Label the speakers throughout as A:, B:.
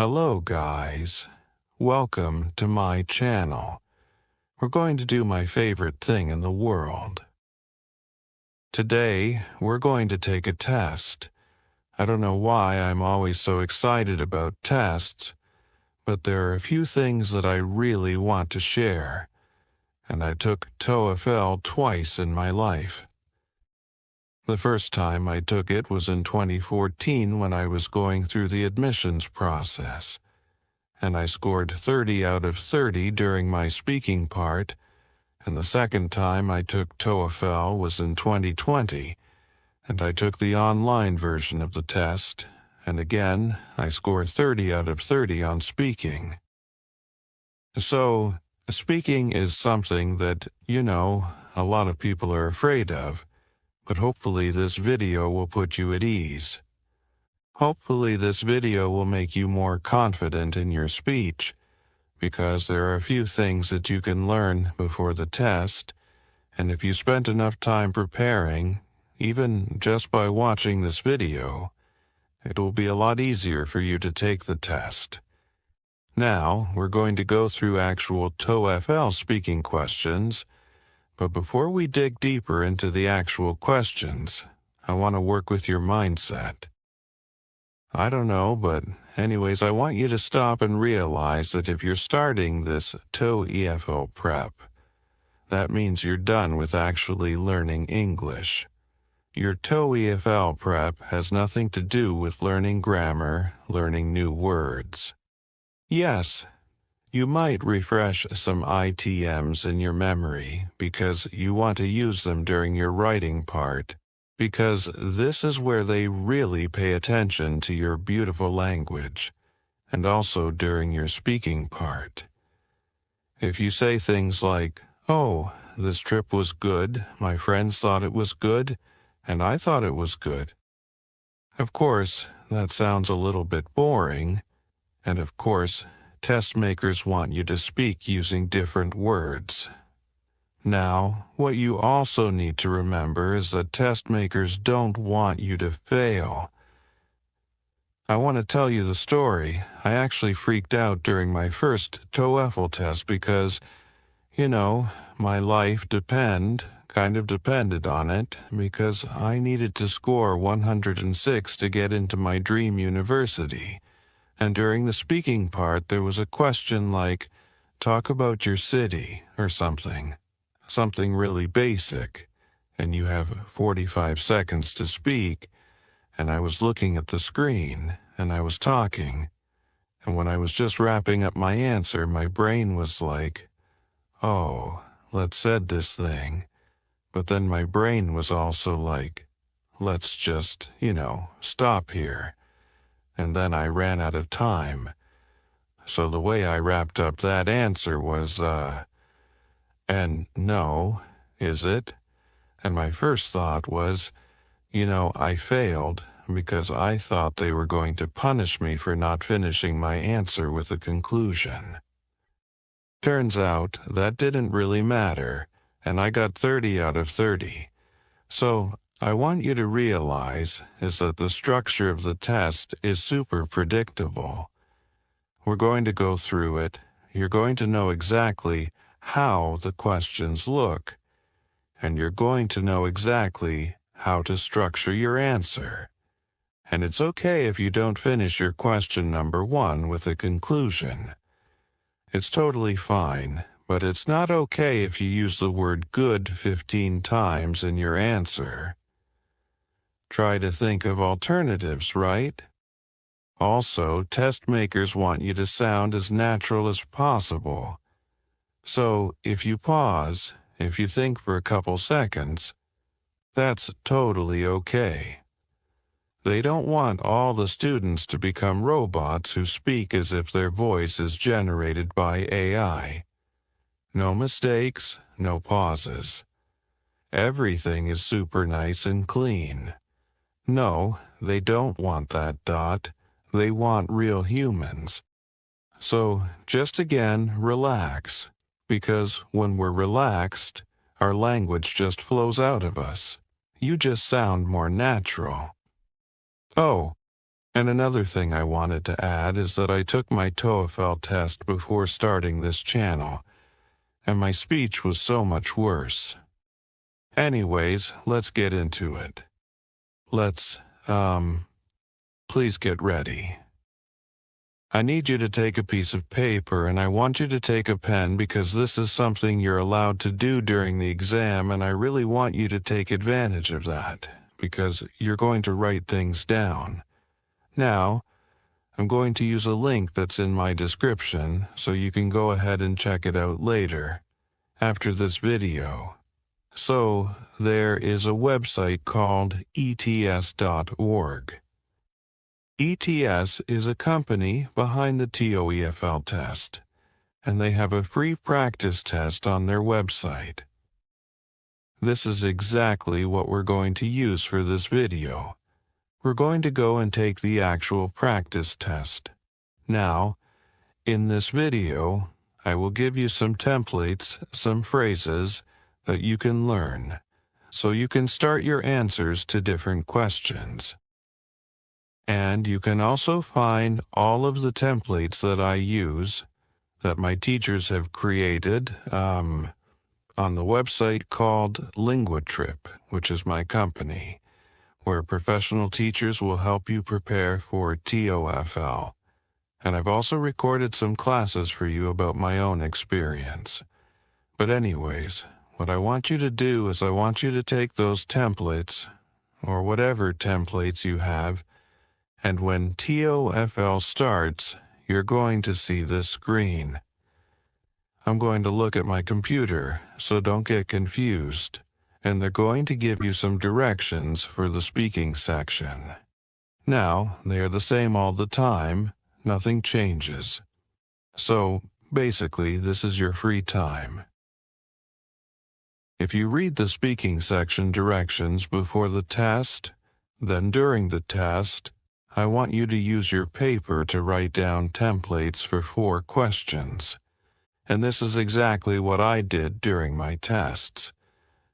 A: Hello guys, welcome to my channel. We're going to do my favorite thing in the world. Today, we're going to take a test. I don't know why I'm always so excited about tests, but there are a few things that I really want to share. And I took TOEFL twice in my life. The first time I took it was in 2014 when I was going through the admissions process. And I scored 30 out of 30 during my speaking part, and the second time I took TOEFL was in 2020, and I took the online version of the test, and again, I scored 30 out of 30 on speaking. So, speaking is something that, a lot of people are afraid of, but hopefully this video will put you at ease. Hopefully this video will make you more confident in your speech, because there are a few things that you can learn before the test, and if you spent enough time preparing, even just by watching this video, it will be a lot easier for you to take the test. Now, we're going to go through actual TOEFL speaking questions, but before we dig deeper into the actual questions, I want to work with your mindset. I don't know, but anyways, I want you to stop and realize that if you're starting this TOEFL prep, that means you're done with actually learning English. Your TOEFL prep has nothing to do with learning grammar, learning new words. Yes, you might refresh some ITMs in your memory because you want to use them during your writing part, because this is where they really pay attention to your beautiful language, and also during your speaking part. If you say things like, "Oh, this trip was good, my friends thought it was good, and I thought it was good." Of course, that sounds a little bit boring, and of course, test makers want you to speak using different words. Now, what you also need to remember is that test makers don't want you to fail. I want to tell you the story. I actually freaked out during my first TOEFL test because, my life kind of depended on it because I needed to score 106 to get into my dream university. And during the speaking part, there was a question like, talk about your city or something really basic, and you have 45 seconds to speak, and I was looking at the screen, and I was talking, and when I was just wrapping up my answer, my brain was like, oh, let's said this thing, but then my brain was also like, let's just, stop here, and then I ran out of time. So the way I wrapped up that answer was, and no, is it? And my first thought was, I failed because I thought they were going to punish me for not finishing my answer with a conclusion. Turns out that didn't really matter, and I got 30 out of 30. So, I want you to realize is that the structure of the test is super predictable. We're going to go through it. You're going to know exactly how the questions look, and you're going to know exactly how to structure your answer. And it's okay if you don't finish your question number 1 with a conclusion. It's totally fine, but it's not okay if you use the word good 15 times in your answer. Try to think of alternatives, right? Also, test makers want you to sound as natural as possible. So, if you pause, if you think for a couple seconds, that's totally okay. They don't want all the students to become robots who speak as if their voice is generated by AI. No mistakes, no pauses. Everything is super nice and clean. No, they don't want that, Dot. They want real humans. So, just again, relax. Because when we're relaxed, our language just flows out of us. You just sound more natural. Oh, And another thing I wanted to add is that I took my TOEFL test before starting this channel, and my speech was so much worse. Anyways, let's get into it. Please get ready. I need you to take a piece of paper, and I want you to take a pen because this is something you're allowed to do during the exam, and I really want you to take advantage of that because you're going to write things down. Now, I'm going to use a link that's in my description so you can go ahead and check it out later, after this video. So, there is a website called ets.org. ETS is a company behind the TOEFL test, and they have a free practice test on their website. This is exactly what we're going to use for this video. We're going to go and take the actual practice test. Now, in this video, I will give you some templates, some phrases that you can learn, so you can start your answers to different questions. And you can also find all of the templates that I use, that my teachers have created, on the website called LinguaTrip, which is my company, where professional teachers will help you prepare for TOEFL. And I've also recorded some classes for you about my own experience. But anyways, what I want you to do is I want you to take those templates, or whatever templates you have, and when TOEFL starts, you're going to see this screen. I'm going to look at my computer, so don't get confused, and they're going to give you some directions for the speaking section. Now, they are the same all the time, nothing changes. So, basically, this is your free time. If you read the speaking section directions before the test, then during the test, I want you to use your paper to write down templates for 4 questions. And this is exactly what I did during my tests.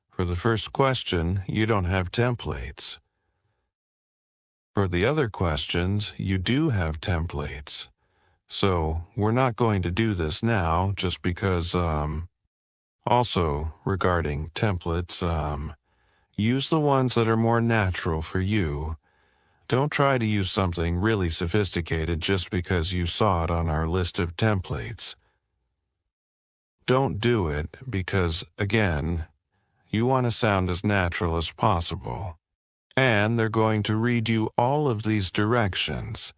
A: For the first question, you don't have templates. For the other questions, you do have templates. So, we're not going to do this now just because, also, regarding templates, use the ones that are more natural for you. Don't try to use something really sophisticated just because you saw it on our list of templates. Don't do it because, again, you want to sound as natural as possible. And they're going to read you all of these directions,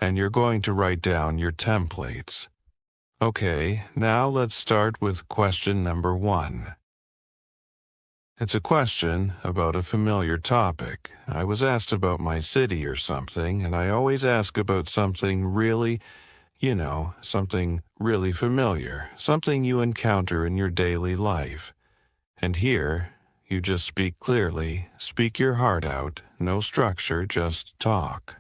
A: and you're going to write down your templates. Okay, now let's start with question number 1. It's a question about a familiar topic. I was asked about my city or something, and I always ask about something really, something really familiar, something you encounter in your daily life. And here, you just speak clearly, speak your heart out, no structure, just talk.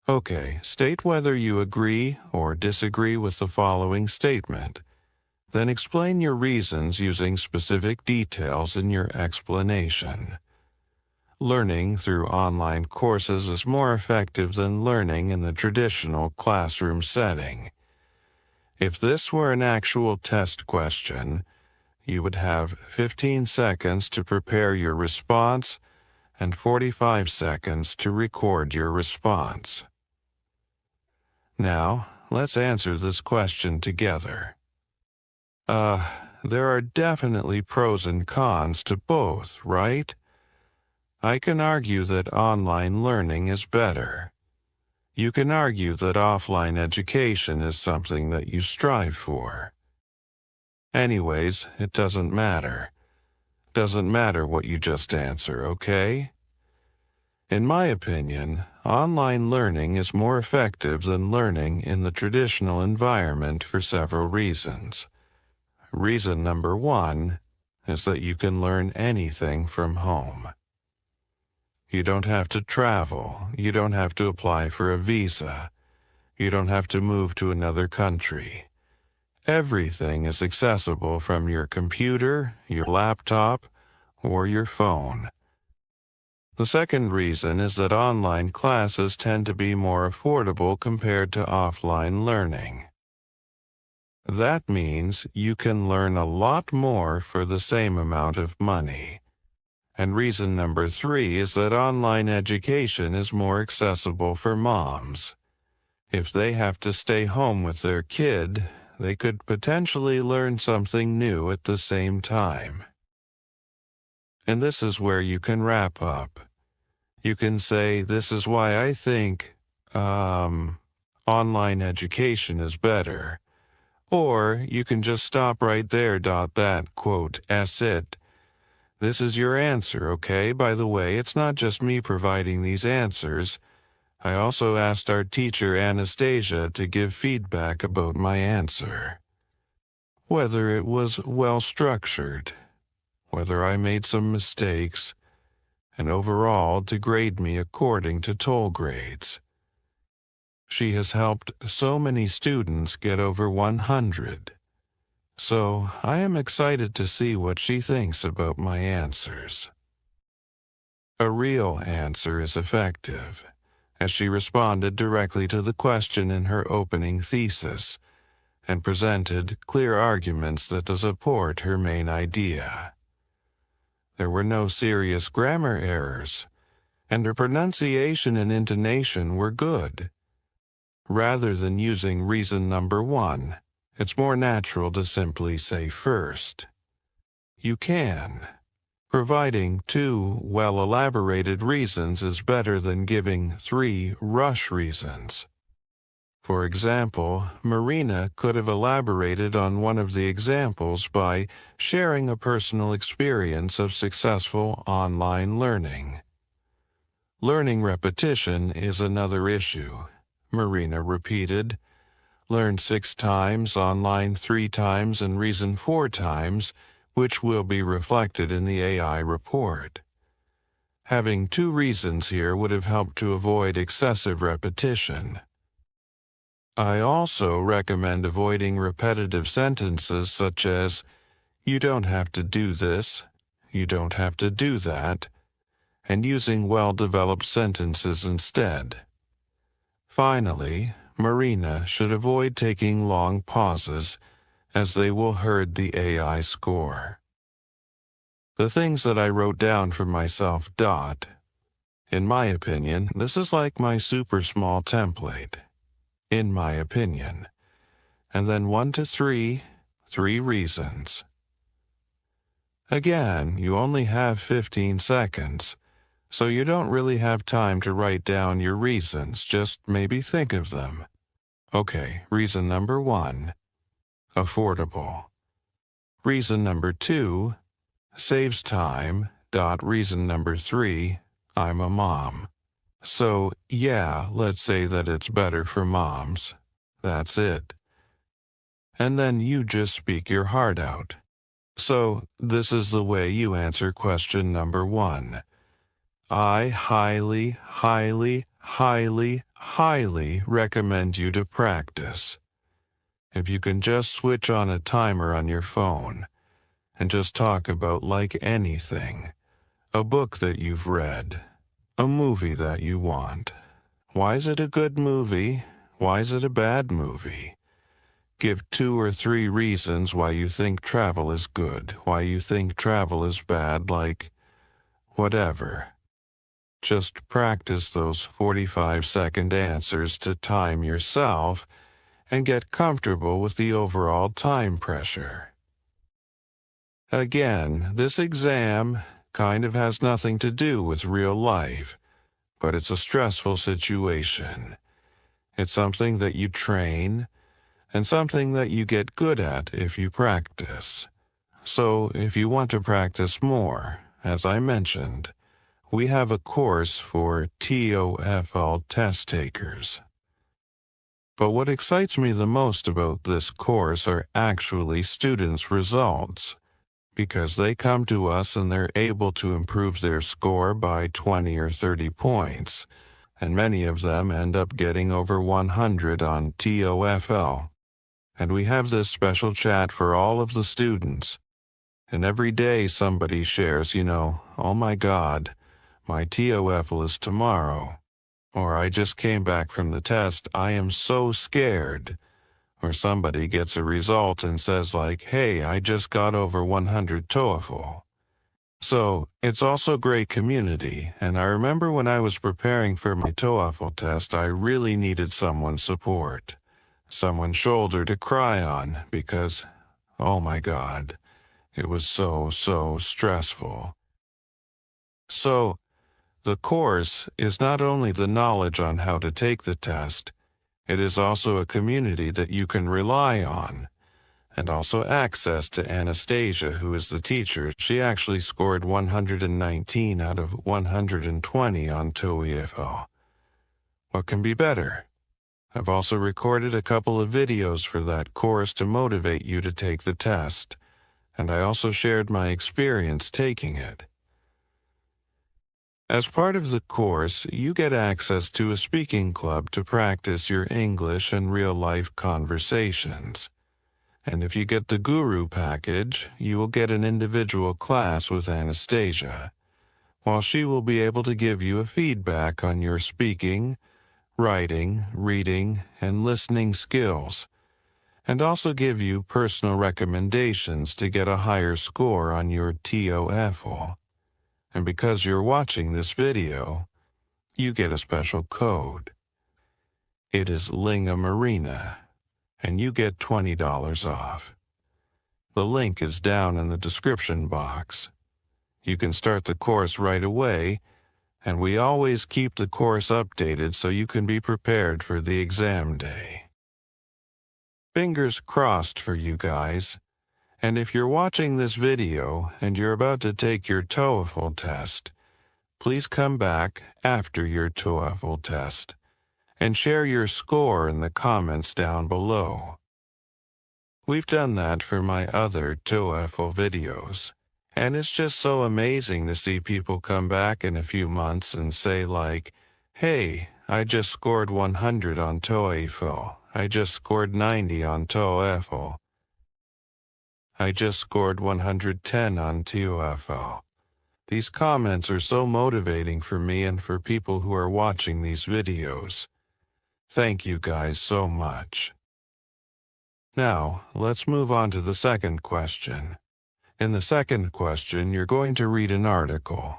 A: Okay, state whether you agree or disagree with the following statement. Then explain your reasons using specific details in your explanation. Learning through online courses is more effective than learning in the traditional classroom setting. If this were an actual test question, you would have 15 seconds to prepare your response and 45 seconds to record your response. Now, let's answer this question together. There are definitely pros and cons to both, right? I can argue that online learning is better. You can argue that offline education is something that you strive for. Anyways, it doesn't matter. Doesn't matter what you just answer, okay? In my opinion, online learning is more effective than learning in the traditional environment for several reasons. Reason number 1 is that you can learn anything from home. You don't have to travel. You don't have to apply for a visa. You don't have to move to another country. Everything is accessible from your computer, your laptop, or your phone. The second reason is that online classes tend to be more affordable compared to offline learning. That means you can learn a lot more for the same amount of money. And reason number 3 is that online education is more accessible for moms. If they have to stay home with their kid, they could potentially learn something new at the same time. And this is where you can wrap up. You can say, this is why I think, online education is better. Or you can just stop right there. That, quote, "'s it. This is your answer, okay? By the way, it's not just me providing these answers. I also asked our teacher Anastasia to give feedback about my answer. Whether it was well structured, whether I made some mistakes, and overall to grade me according to TOEIC grades. She has helped so many students get over 100. So I am excited to see what she thinks about my answers. A real answer is effective, as she responded directly to the question in her opening thesis and presented clear arguments that support her main idea. There were no serious grammar errors, and her pronunciation and intonation were good. Rather than using reason number 1, it's more natural to simply say first. You can. Providing 2 well-elaborated reasons is better than giving 3 rush reasons. For example, Marina could have elaborated on one of the examples by sharing a personal experience of successful online learning. Learning repetition is another issue, Marina repeated. Learn 6 times, online 3 times, and reason 4 times, which will be reflected in the AI report. Having 2 reasons here would have helped to avoid excessive repetition. I also recommend avoiding repetitive sentences such as, "You don't have to do this," "You don't have to do that," and using well-developed sentences instead. Finally, Marina should avoid taking long pauses, as they will hurt the AI score. The things that I wrote down for myself. In my opinion, this is like my super small template. In my opinion. And then 1 to 3 reasons. Again, you only have 15 seconds, so you don't really have time to write down your reasons, just maybe think of them. Okay, reason number 1, affordable. Reason number 2, saves time. Reason number 3, I'm a mom. So, yeah, let's say that it's better for moms. That's it. And then you just speak your heart out. So, this is the way you answer question number 1. I highly, highly, highly, highly recommend you to practice. If you can just switch on a timer on your phone and just talk about like anything, a book that you've read, a movie that you want. Why is it a good movie? Why is it a bad movie? Give 2 or 3 reasons why you think travel is good, why you think travel is bad, like whatever. Just practice those 45-second answers to time yourself and get comfortable with the overall time pressure. Again, this exam kind of has nothing to do with real life, but it's a stressful situation. It's something that you train, and something that you get good at if you practice. So if you want to practice more, as I mentioned, we have a course for TOEFL test takers. But what excites me the most about this course are actually students' results, because they come to us and they're able to improve their score by 20 or 30 points, and many of them end up getting over 100 on TOEFL. And we have this special chat for all of the students, and every day somebody shares, oh my God, My TOEFL is tomorrow. Or I just came back from the test, I am so scared. Or somebody gets a result and says like, hey, I just got over 100 TOEFL. So, it's also great community, and I remember when I was preparing for my TOEFL test, I really needed someone's support. Someone's shoulder to cry on, because, oh my God, it was so stressful. So, the course is not only the knowledge on how to take the test, it is also a community that you can rely on, and also access to Anastasia, who is the teacher. She actually scored 119 out of 120 on TOEFL. What can be better? I've also recorded a couple of videos for that course to motivate you to take the test, and I also shared my experience taking it. As part of the course, you get access to a speaking club to practice your English and real-life conversations. And if you get the Guru package, you will get an individual class with Anastasia, while she will be able to give you a feedback on your speaking, writing, reading, and listening skills, and also give you personal recommendations to get a higher score on your TOEFL. And because you're watching this video, you get a special code. It is Linga Marina, and you get $20 off. The link is down in the description box. You can start the course right away, and we always keep the course updated so you can be prepared for the exam day. Fingers crossed for you guys. And if you're watching this video and you're about to take your TOEFL test, please come back after your TOEFL test and share your score in the comments down below. We've done that for my other TOEFL videos, and it's just so amazing to see people come back in a few months and say like, hey, I just scored 100 on TOEFL, I just scored 90 on TOEFL, I just scored 110 on TOEFL. These comments are so motivating for me and for people who are watching these videos. Thank you guys so much. Now, let's move on to the second question. In the second question, you're going to read an article,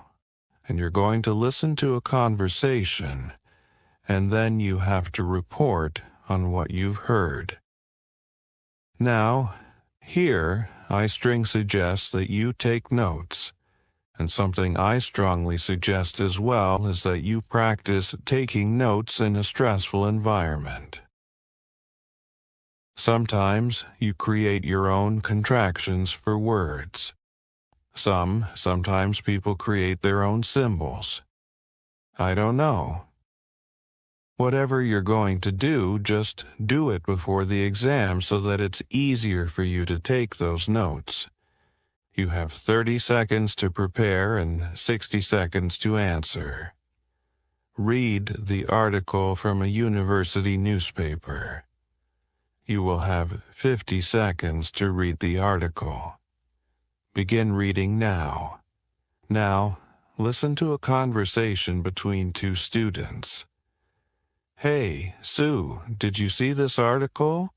A: and you're going to listen to a conversation, and then you have to report on what you've heard. Now, here, iString suggests that you take notes, and something I strongly suggest as well is that you practice taking notes in a stressful environment. Sometimes you create your own contractions for words. Sometimes people create their own symbols. I don't know. Whatever you're going to do, just do it before the exam so that it's easier for you to take those notes. You have 30 seconds to prepare and 60 seconds to answer. Read the article from a university newspaper. You will have 50 seconds to read the article. Begin reading now. Now, listen to a conversation between two students. Hey, Sue, did you see this article?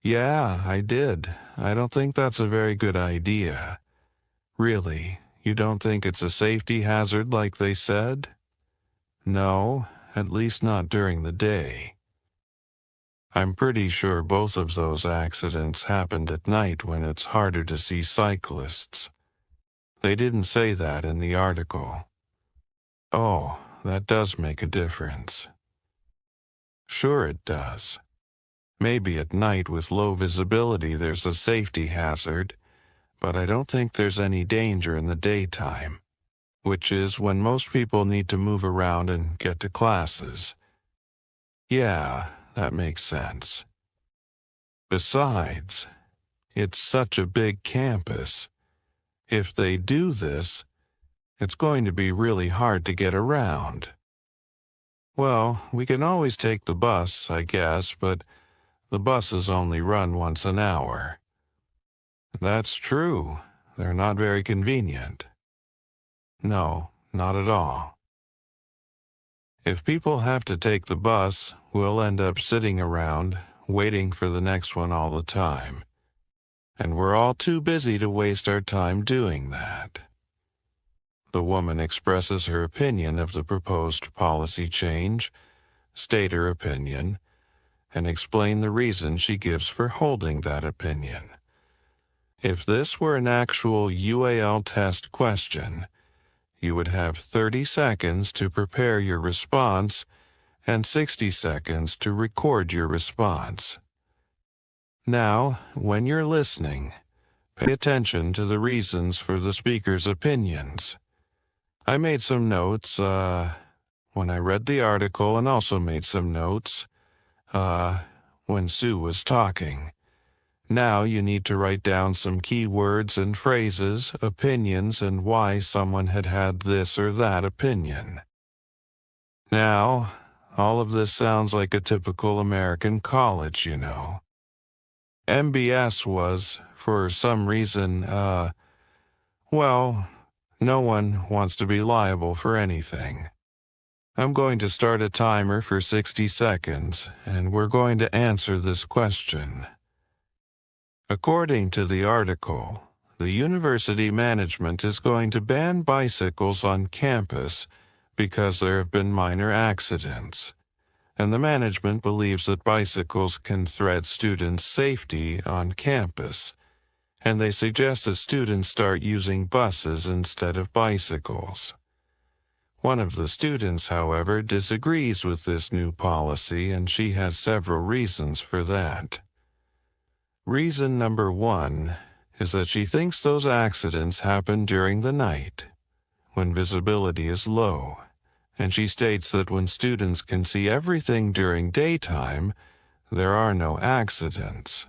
A: Yeah, I did. I don't think that's a very good idea. Really, you don't think it's a safety hazard like they said? No, at least not during the day. I'm pretty sure both of those accidents happened at night when it's harder to see cyclists. They didn't say that in the article. Oh, that does make a difference. Sure it does. Maybe at night with low visibility there's a safety hazard, but I don't think there's any danger in the daytime, which is when most people need to move around and get to classes. Yeah, that makes sense. Besides, it's such a big campus. If they do this, it's going to be really hard to get around. Well, we can always take the bus, I guess, but the buses only run once an hour. That's true. They're not very convenient. No, not at all. If people have to take the bus, we'll end up sitting around, waiting for the next one all the time. And we're all too busy to waste our time doing that. The woman expresses her opinion of the proposed policy change, state her opinion, and explain the reason she gives for holding that opinion. If this were an actual UAL test question, you would have 30 seconds to prepare your response and 60 seconds to record your response. Now, when you're listening, pay attention to the reasons for the speaker's opinions. I made some notes when I read the article, and also made some notes when Sue was talking. Now you need to write down some key words and phrases, opinions, and why someone had this or that opinion. Now, all of this sounds like a typical American college, you know. MBS was, for some reason, well, no one wants to be liable for anything. I'm going to start a timer for 60 seconds, and we're going to answer this question. According to the article, the university management is going to ban bicycles on campus because there have been minor accidents, and the management believes that bicycles can threaten students' safety on campus, and they suggest that students start using buses instead of bicycles. One of the students, however, disagrees with this new policy, and she has several reasons for that. Reason number 1 is that she thinks those accidents happen during the night, when visibility is low, and she states that when students can see everything during daytime, there are no accidents.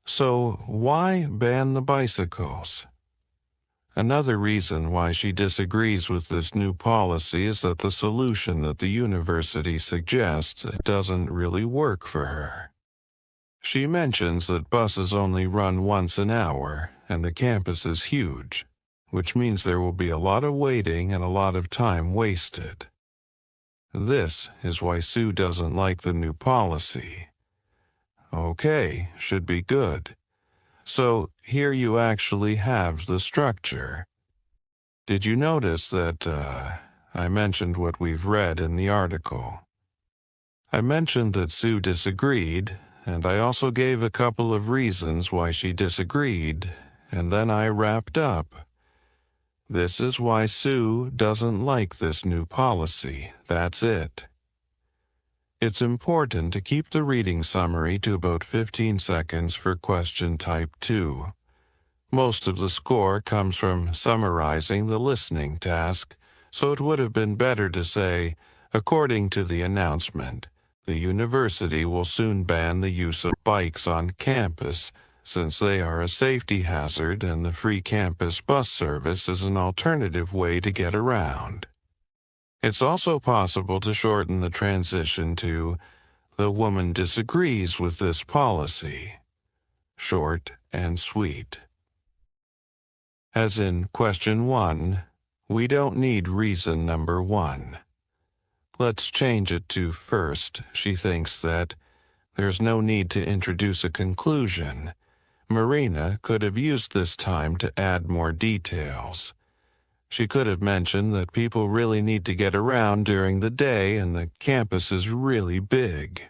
A: So why ban the bicycles? Another reason why she disagrees with this new policy is that the solution that the university suggests doesn't really work for her. She mentions that buses only run once an hour, and the campus is huge, which means there will be a lot of waiting and a lot of time wasted. This is why Sue doesn't like the new policy. Okay, should be good. So here you actually have the structure. Did you notice that I mentioned what we've read in the article? I mentioned that Sue disagreed, and I also gave a couple of reasons why she disagreed, and then I wrapped up. This is why Sue doesn't like this new policy. That's it. It's important to keep the reading summary to about 15 seconds for question type 2. Most of the score comes from summarizing the listening task, so it would have been better to say, according to the announcement, the university will soon ban the use of bikes on campus, since they are a safety hazard and the free campus bus service is an alternative way to get around. It's also possible to shorten the transition to, the woman disagrees with this policy. Short and sweet. As in question 1, we don't need reason number 1. Let's change it to first. She thinks that there's no need to introduce a conclusion. Marina could have used this time to add more details. She could have mentioned that people really need to get around during the day and the campus is really big.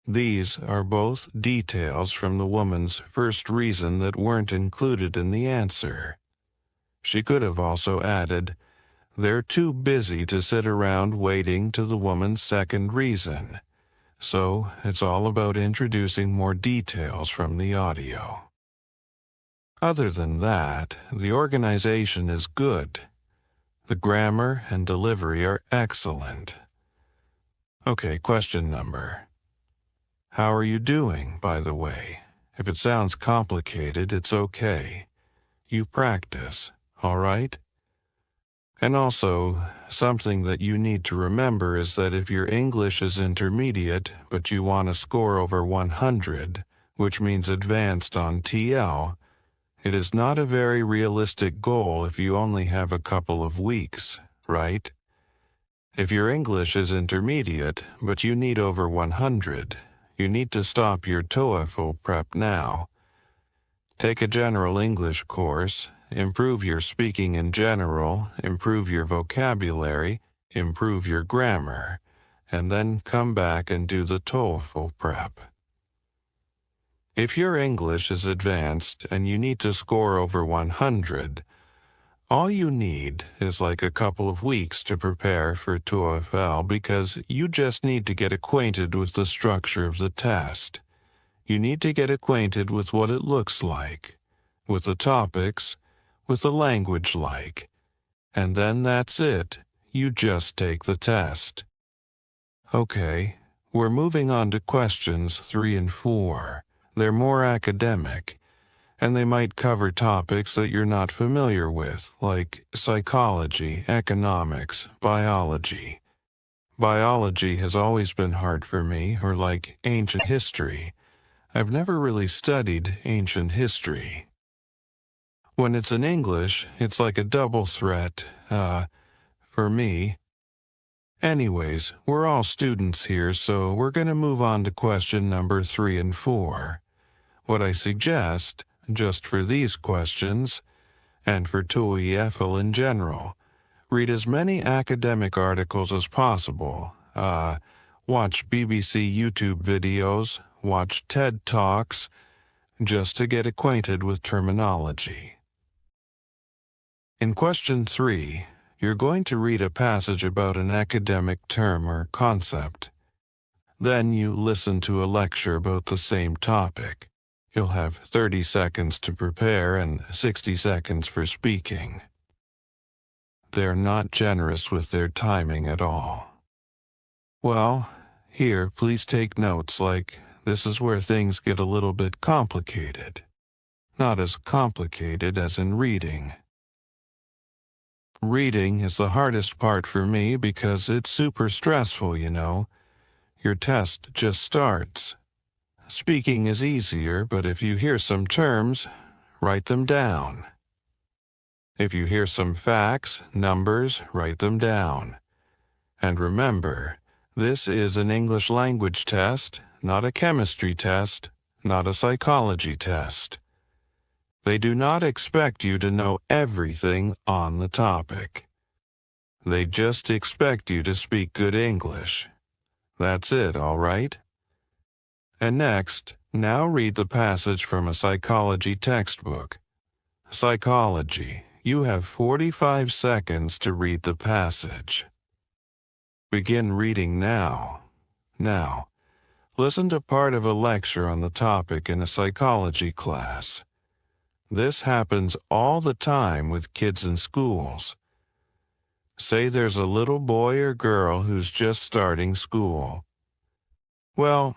A: These are both details from the woman's first reason that weren't included in the answer. She could have also added, they're too busy to sit around waiting to the woman's second reason. So it's all about introducing more details from the audio. Other than that, the organization is good. The grammar and delivery are excellent. Okay, question number. How are you doing, by the way? If it sounds complicated, it's okay. You practice, all right? And also, something that you need to remember is that if your English is intermediate, but you want to score over 100, which means advanced on TL, It is not a very realistic goal if you only have a couple of weeks, right? If your English is intermediate, but you need over 100, you need to stop your TOEFL prep now. Take a general English course, improve your speaking in general, improve your vocabulary, improve your grammar, and then come back and do the TOEFL prep. If your English is advanced and you need to score over 100, all you need is like a couple of weeks to prepare for TOEFL because you just need to get acquainted with the structure of the test. You need to get acquainted with what it looks like, with the topics, with the language like, and then that's it. You just take the test. Okay, we're moving on to questions 3 and 4. They're more academic, and they might cover topics that you're not familiar with, like psychology, economics, biology. Biology has always been hard for me, or like ancient history. I've never really studied ancient history. When it's in English, it's like a double threat, for me. Anyways, we're all students here, so we're going to move on to question number 3 and 4. What I suggest, just for these questions, and for TOEFL in general, read as many academic articles as possible. Watch BBC YouTube videos, watch TED Talks, just to get acquainted with terminology. In question 3, you're going to read a passage about an academic term or concept. Then you listen to a lecture about the same topic. You'll have 30 seconds to prepare and 60 seconds for speaking. They're not generous with their timing at all. Well, here, please take notes like this is where things get a little bit complicated. Not as complicated as in reading. Reading is the hardest part for me because it's super stressful, you know. Your test just starts. Speaking is easier, but if you hear some terms, write them down. If you hear some facts, numbers, write them down. And remember, this is an English language test, not a chemistry test, not a psychology test. They do not expect you to know everything on the topic. They just expect you to speak good English. That's it, all right? And next, now read the passage from a psychology textbook. Psychology, you have 45 seconds to read the passage. Begin reading now. Now, listen to part of a lecture on the topic in a psychology class. This happens all the time with kids in schools. Say there's a little boy or girl who's just starting school. Well,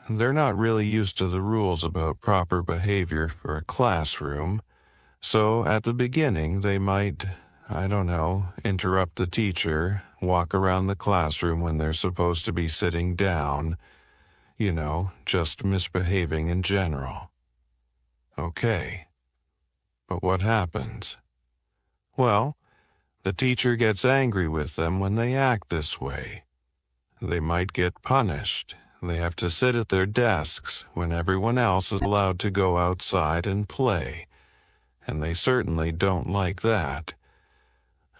A: they're not really used to the rules about proper behavior for a classroom, so at the beginning they might, interrupt the teacher, walk around the classroom when they're supposed to be sitting down, just misbehaving in general. Okay. But what happens? Well, the teacher gets angry with them when they act this way. They might get punished. They have to sit at their desks when everyone else is allowed to go outside and play, and they certainly don't like that.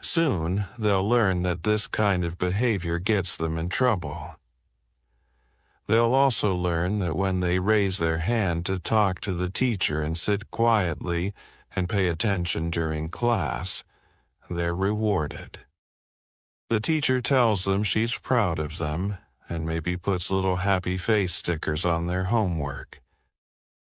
A: Soon, they'll learn that this kind of behavior gets them in trouble. They'll also learn that when they raise their hand to talk to the teacher and sit quietly and pay attention during class, they're rewarded. The teacher tells them she's proud of them and maybe puts little happy face stickers on their homework.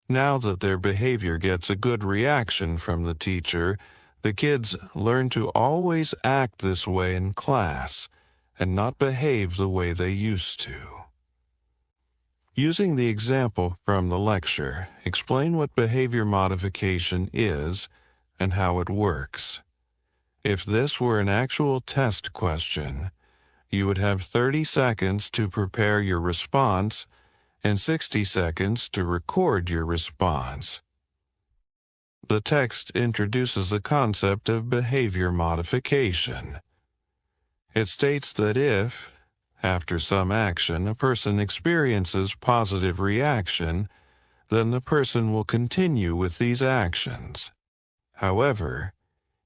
A: Now that their behavior gets a good reaction from the teacher, the kids learn to always act this way in class and not behave the way they used to. Using the example from the lecture, explain what behavior modification is and how it works. If this were an actual test question, you would have 30 seconds to prepare your response and 60 seconds to record your response. The text introduces the concept of behavior modification. It states that if, after some action, a person experiences positive reaction, then the person will continue with these actions. However,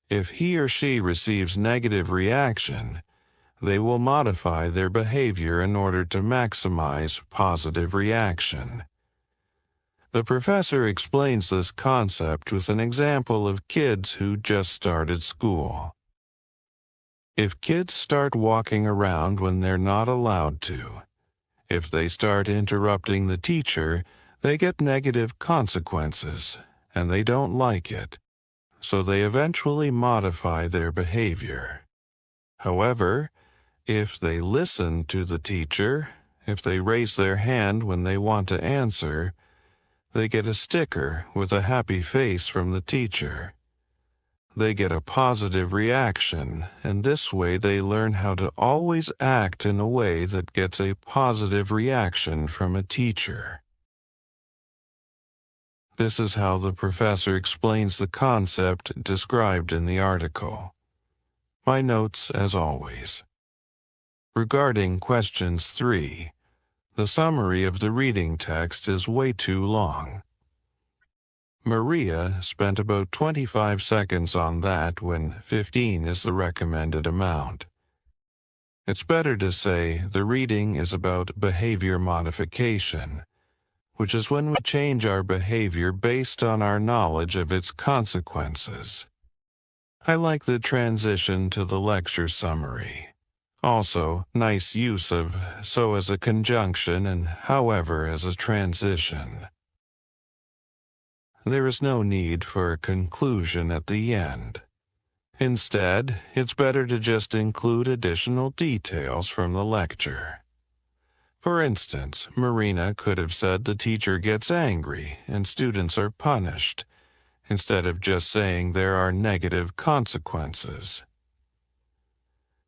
A: if he or she receives negative reaction, they will modify their behavior in order to maximize positive reaction. The professor explains this concept with an example of kids who just started school. If kids start walking around when they're not allowed to, if they start interrupting the teacher, they get negative consequences, and they don't like it, so they eventually modify their behavior. However, if they listen to the teacher, if they raise their hand when they want to answer, they get a sticker with a happy face from the teacher. They get a positive reaction, and this way they learn how to always act in a way that gets a positive reaction from a teacher. This is how the professor explains the concept described in the article. My notes as always. Regarding questions 3, the summary of the reading text is way too long. Maria spent about 25 seconds on that when 15 is the recommended amount. It's better to say the reading is about behavior modification, which is when we change our behavior based on our knowledge of its consequences. I like the transition to the lecture summary. Also, nice use of so as a conjunction and however as a transition. There is no need for a conclusion at the end. Instead, it's better to just include additional details from the lecture. For instance, Marina could have said the teacher gets angry and students are punished, instead of just saying there are negative consequences.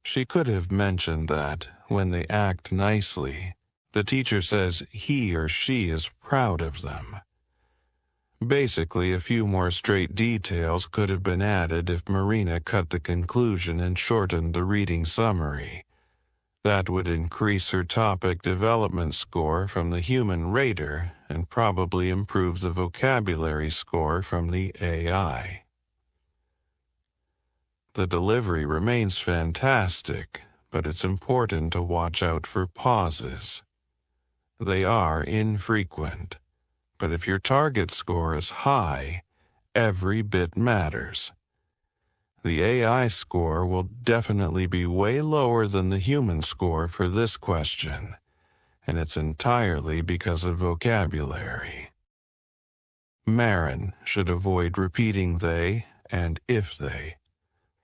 A: She could have mentioned that, when they act nicely, the teacher says he or she is proud of them. Basically, a few more straight details could have been added if Marina cut the conclusion and shortened the reading summary. That would increase her topic development score from the human rater and probably improve the vocabulary score from the AI. The delivery remains fantastic, but it's important to watch out for pauses. They are infrequent. But if your target score is high, every bit matters. The AI score will definitely be way lower than the human score for this question, and it's entirely because of vocabulary. Marin should avoid repeating they and if they.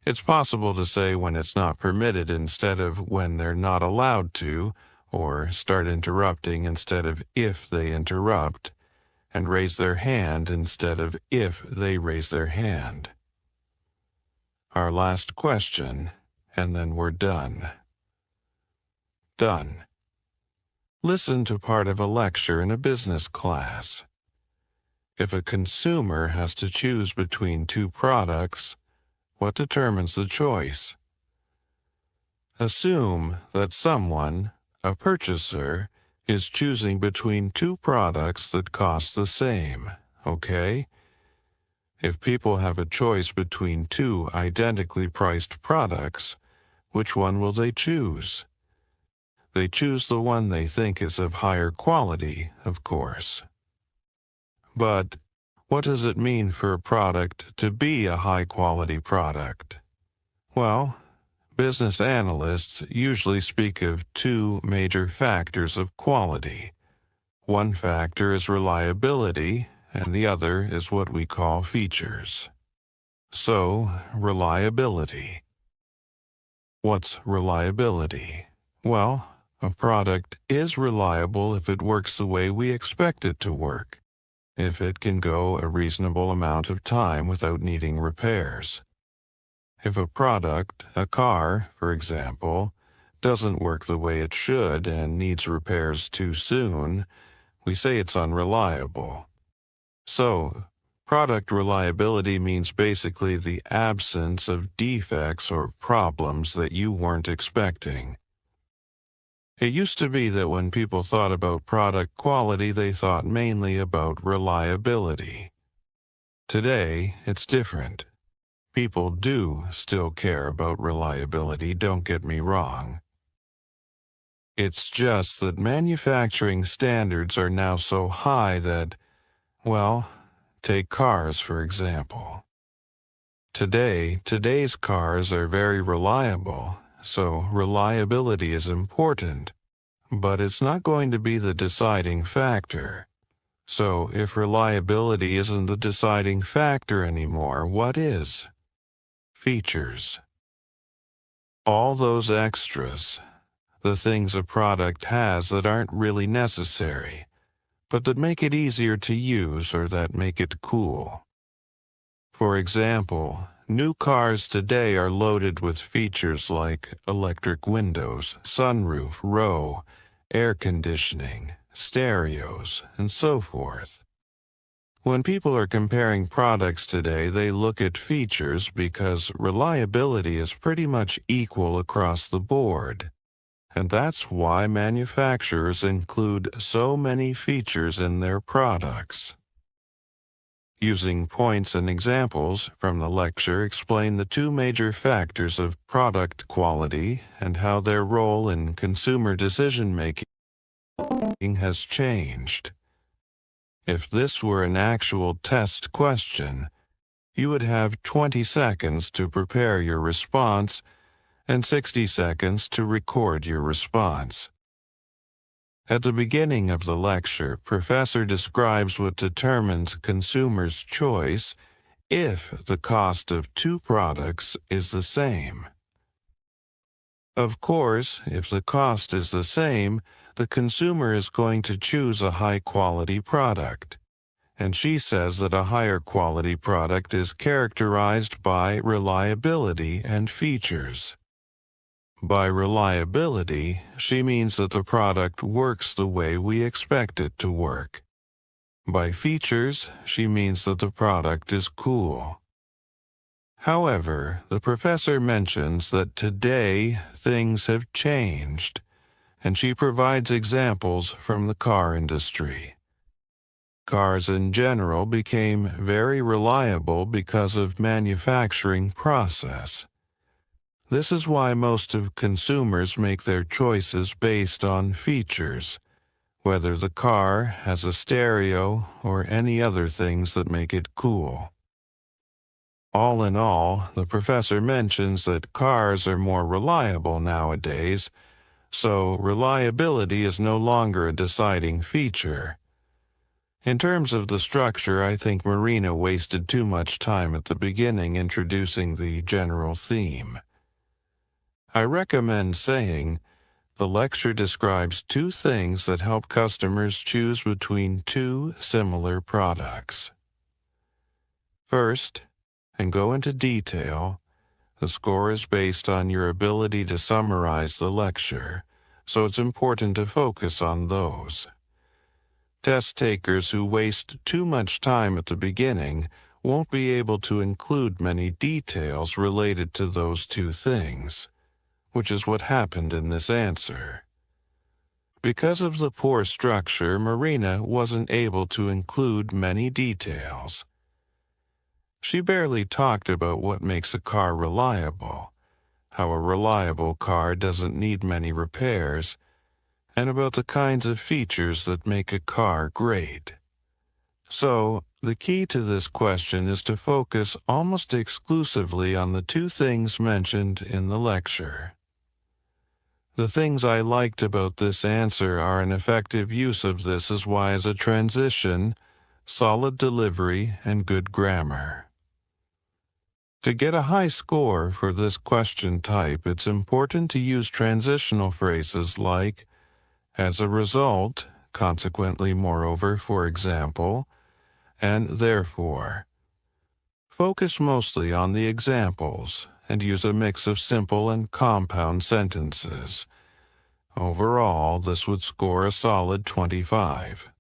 A: It's possible to say when it's not permitted instead of when they're not allowed to, or start interrupting instead of if they interrupt, and raise their hand instead of if they raise their hand. Our last question, and then we're done. Done. Listen to part of a lecture in a business class. If a consumer has to choose between two products, what determines the choice? Assume that someone, a purchaser, is choosing between two products that cost the same, okay? If people have a choice between two identically priced products, which one will they choose? They choose the one they think is of higher quality, of course. But what does it mean for a product to be a high-quality product? Well, business analysts usually speak of two major factors of quality. One factor is reliability, and the other is what we call features. So, reliability. What's reliability? Well, a product is reliable if it works the way we expect it to work, if it can go a reasonable amount of time without needing repairs. If a product, a car, for example, doesn't work the way it should and needs repairs too soon, we say it's unreliable. So, Product reliability means basically the absence of defects or problems that you weren't expecting. It used to be that when people thought about product quality, they thought mainly about reliability. Today, it's different. People do still care about reliability, don't get me wrong. It's just that manufacturing standards are now so high that, well, take cars for example. Today's cars are very reliable, so reliability is important, but it's not going to be the deciding factor. So if reliability isn't the deciding factor anymore, what is? Features. All those extras, the things a product has that aren't really necessary, but that make it easier to use or that make it cool. For example, new cars today are loaded with features like electric windows, sunroof, row, air conditioning, stereos, and so forth. When people are comparing products today, they look at features because reliability is pretty much equal across the board. And that's why manufacturers include so many features in their products. Using points and examples from the lecture, explain the two major factors of product quality and how their role in consumer decision-making has changed. If this were an actual test question, you would have 20 seconds to prepare your response and 60 seconds to record your response. At the beginning of the lecture, Professor describes what determines consumers' choice if the cost of two products is the same. Of course, if the cost is the same, the consumer is going to choose a high-quality product. And she says that a higher quality product is characterized by reliability and features. By reliability, she means that the product works the way we expect it to work. By features, she means that the product is cool. However, the professor mentions that today things have changed, and she provides examples from the car industry. Cars in general became very reliable because of manufacturing process. This is why most of consumers make their choices based on features, whether the car has a stereo or any other things that make it cool. All in all, the professor mentions that cars are more reliable nowadays, so reliability is no longer a deciding feature. In terms of the structure, I think Marina wasted too much time at the beginning introducing the general theme. I recommend saying, the lecture describes two things that help customers choose between two similar products. First, and go into detail, the score is based on your ability to summarize the lecture, so it's important to focus on those. Test takers who waste too much time at the beginning won't be able to include many details related to those two things, which is what happened in this answer. Because of the poor structure, Marina wasn't able to include many details. She barely talked about what makes a car reliable, how a reliable car doesn't need many repairs, and about the kinds of features that make a car great. So, the key to this question is to focus almost exclusively on the two things mentioned in the lecture. The things I liked about this answer are an effective use of this as wise a transition, solid delivery, and good grammar. To get a high score for this question type, it's important to use transitional phrases like, as a result, consequently, moreover, for example, and therefore. Focus mostly on the examples and use a mix of simple and compound sentences. Overall, this would score a solid 25.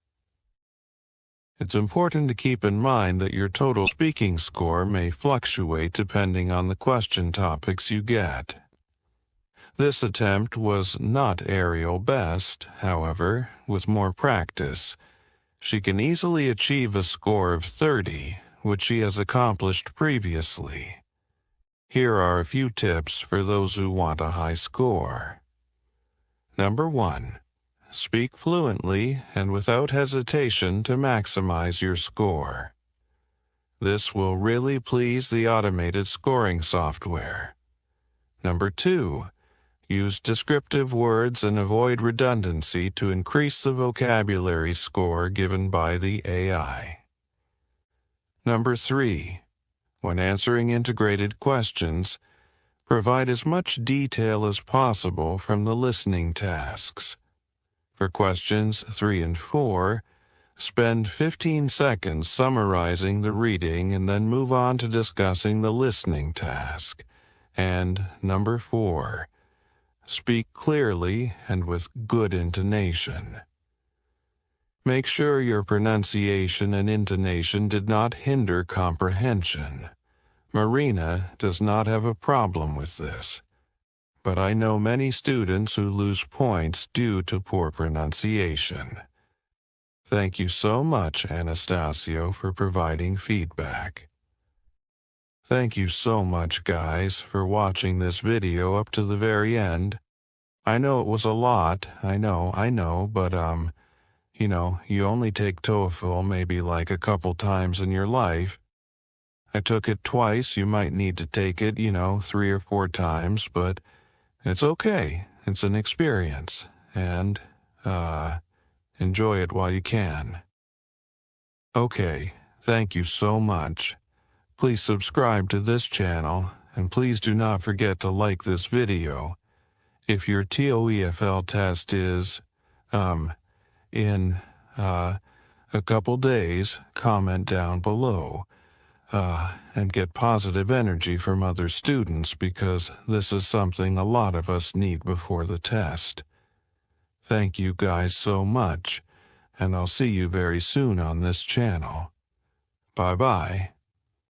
A: It's important to keep in mind that your total speaking score may fluctuate depending on the question topics you get. This attempt was not Ariel's best, however, with more practice, she can easily achieve a score of 30, which she has accomplished previously. Here are a few tips for those who want a high score. Number 1. Speak fluently and without hesitation to maximize your score. This will really please the automated scoring software. Number 2. Use descriptive words and avoid redundancy to increase the vocabulary score given by the AI. Number 3. When answering integrated questions, provide as much detail as possible from the listening tasks. For questions 3 and 4, spend 15 seconds summarizing the reading and then move on to discussing the listening task. And number 4, speak clearly and with good intonation. Make sure your pronunciation and intonation did not hinder comprehension. Marina does not have a problem with this, but I know many students who lose points due to poor pronunciation. Thank you so much, Anastasio, for providing feedback. Thank you so much, guys, for watching this video up to the very end. I know it was a lot, I know, but you only take TOEFL maybe like a couple times in your life. I took it twice, you might need to take it, 3 or 4 times, but it's okay. It's an experience, and, enjoy it while you can. Okay, thank you so much. Please subscribe to this channel, and please do not forget to like this video. If your TOEFL test is, in, a couple days, comment down below, and get positive energy from other students because this is something a lot of us need before the test. Thank you guys so much, and I'll see you very soon on this channel. Bye-bye.